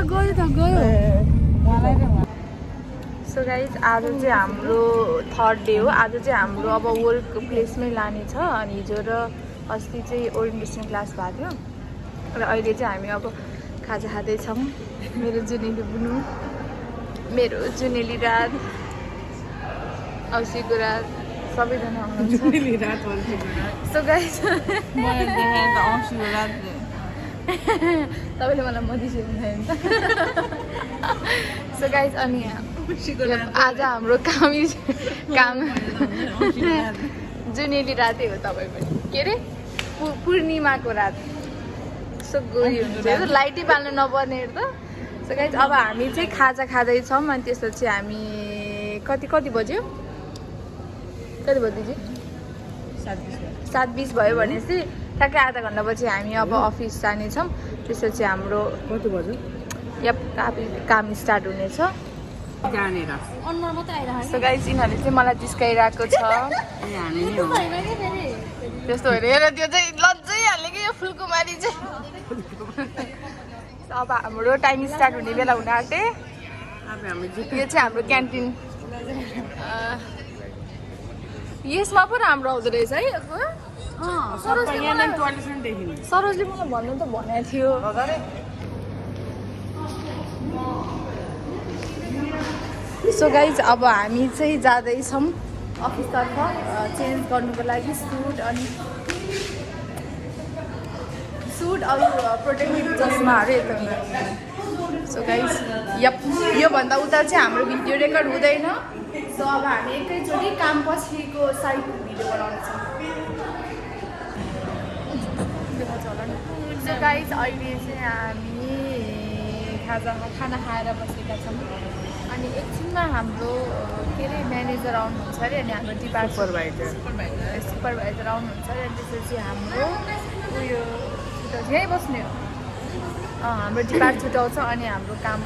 गयो so guys आज चाहिँ हाम्रो थर्ड डे हो आज चाहिँ हाम्रो अब वर्क प्लेसमै लाने छ अनि हिजो र अस्ति चाहिँ ओरिएन्टेसन क्लास भएको थियो र अहिले चाहिँ हामी अब खाजा खाँदैछौँ मेरो जुनेली बुनु मेरो जुनेली रात औसीको रात सबैजना हुनुहुन्छ सो गाइज तपाईँले मलाई मदिसिनु भयो नि त सो गाइज अनि आज हाम्रो काम जुनेली रातै हो तपाईँ पनि के अरे पूर्णिमाको रात सो गोरी हुन्छ लाइटै बाल्नु नपर्ने त सो गाइज अब हामी चाहिँ खाजा खाँदैछौँ अनि त्यसपछि हामी कति बज्यो कति बजी चाहिँ 7:20 भयो भनेपछि ठ्याक्कै आधा घन्टापछि हामी अब अफिस जानेछौँ त्यसपछि हाम्रो कति बज्यो काम स्टार्ट हुनेछ सो गाइज यिनीहरूले चाहिँ मलाई जिस्काइरहेको छ त्यस्तो होइन हेर त्यो चाहिँ लज्जै हाल्ने कि यो फुलकुमारी चाहिँ अब हाम्रो टाइम स्टार्ट हुने बेला हुन आँटे यो चाहिँ हाम्रो क्यान्टिन यसमा पो राम्रो आउँदो रहेछ है सरोजले मलाई भन्नु त भनेको थियो सो गाइज अब हामी चाहिँ जाँदैछौँ अफिसतर्फ चेन्ज गर्नुको लागि सुट अरू प्रोटेक्टिभ चस्माहरू यता सो गाइज योभन्दा उता चाहिँ हाम्रो भिडियो रेकर्ड हुँदैन सो अब हामी एकैचोटि काम पछिको साइड भिडियो बनाउँछौँ सो गाइज अहिले चाहिँ हामी खाना खाएर बसेका छौँ अनि एकछिनमा हाम्रो के अरे म्यानेजर आउनुहुन्छ अरे अनि हाम्रो सुपरभाइजर आउनुहुन्छ अरे अनि त्यसपछि हाम्रो उयो यहीँ बस्ने हो हाम्रो डिपार्ट छुट्याउँछ अनि हाम्रो काम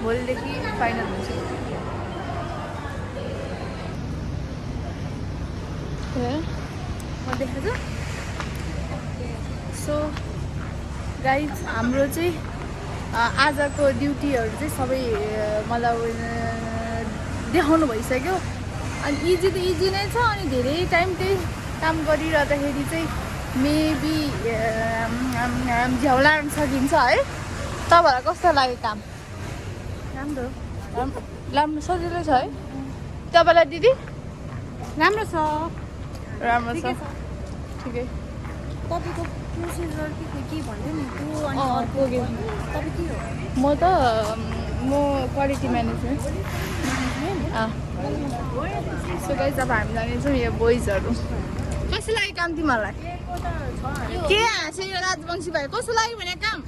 भोलिदेखि फाइनल हुन्छ देखाएको सो गाइज हाम्रो चाहिँ आजको ड्युटीहरू चाहिँ सबै मतलब देखाउनु भइसक्यो अनि इजी त इजी नै छ अनि धेरै टाइम त्यही काम गरिरहँदाखेरि चाहिँ मेबी झ्याउलाउन सकिन्छ है तपाईँहरूलाई कस्तो लाग्यो काम राम्रो सजिलो छ है तपाईँलाई दिदी राम्रो छ ठिकै तपाईँको प्रोसिजर के भन्दै नि त्यो अनि अर्को तपाईँ के हो म क्वालिटी म्यानेजमेन्ट सो गाइज अब हामी जानेछौँ यो बोइजहरू कस्तो लाग्यो काम तिमीहरूलाई के हाँस्यो यो राजवंशी भाइ कस्तो लाग्यो भने काम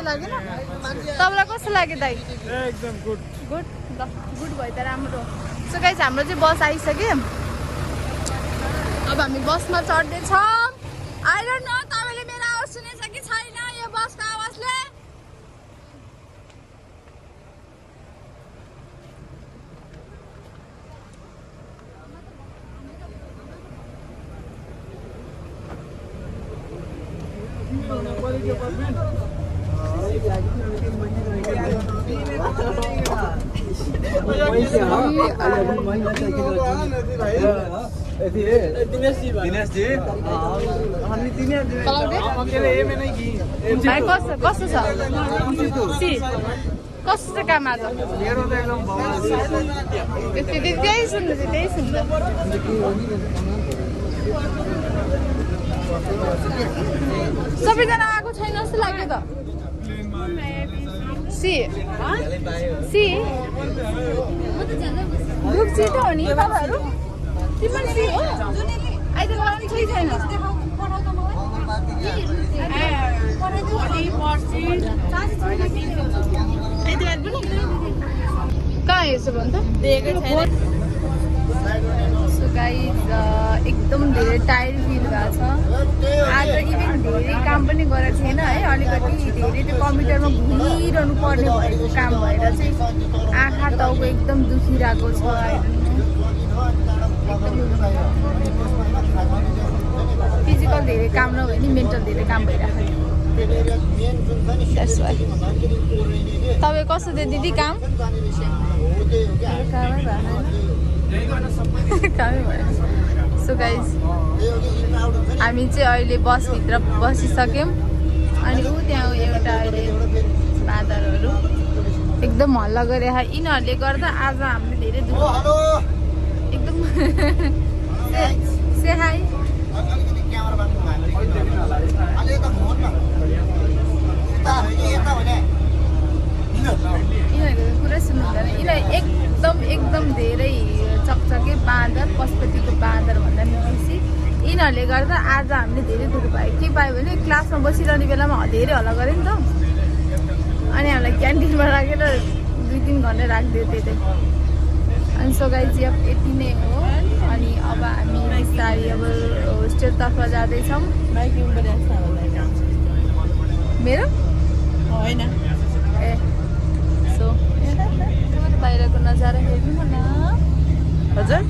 लागेन तपाईँलाई कस्तो लाग्यो दाइ एकदम गुड गुड ल गुड भयो त राम्रो सो गाइज हाम्रो चाहिँ बस आइसक्यो अब हामी बसमा चढ्दैछौँ आई डोन्ट नो तपाईँले मेरो आवाज सुनेछ कि छैन यो बसको आवाजले कस्तो छ कस्तो छ काम आज त्यही सुन्नु सबैजना आएको छैन जस्तो लाग्यो त सी ग्रुप सी त हो नि तपाईँहरू तिम्रो सी हो अहिले लगाउनु केही छैन कहाँ हेर्छु भन् त सो गाइज एकदम धेरै टायर्ड फिल भएको छ आज इभेन धेरै काम पनि गरेको थिएन है अलिकति धेरै त्यो कम्प्युटरमा घुमिरहनु पर्ने भएको काम भएर चाहिँ आँखा टाउको एकदम दुखिरहेको छ फिजिकल धेरै काम नभए नि मेन्टल धेरै काम भइरहेको थियो। तपाईँ कस्तो थियो दिदी काम? कामै भयो। सो गाइज हामी चाहिँ अहिले बसभित्र बसिसक्यौँ अनि ऊ त्यहाँ एउटा अहिले बाँदरहरू एकदम हल्ला गरिरहेको यिनीहरूले गर्दा आज हामीले धेरै दुःख एकदम से हाई यिनीहरूको पुरै सुन्नु हुँदैन। यिनीहरू एकदम धेरै चकचके बाँदर पशुपतिको बाँदर भन्दा पनि बेसी यिनीहरूले गर्दा आज हामीले धेरै दुःख पायो। के पायो भने क्लासमा बसिरहने बेलामा धेरै हल्ला गऱ्यो नि त अनि हामीलाई क्यान्टिनमा राखेर 2-3 घन्टा राखिदियो त्यतै। अनि सो गाइज यति नै हो। अनि अब हामी बिस्तारै अब होस्टेलतर्फ जाँदैछौँ। मेरो होइन ए सो बाहिरको नजारा हेर्नु न। हजुर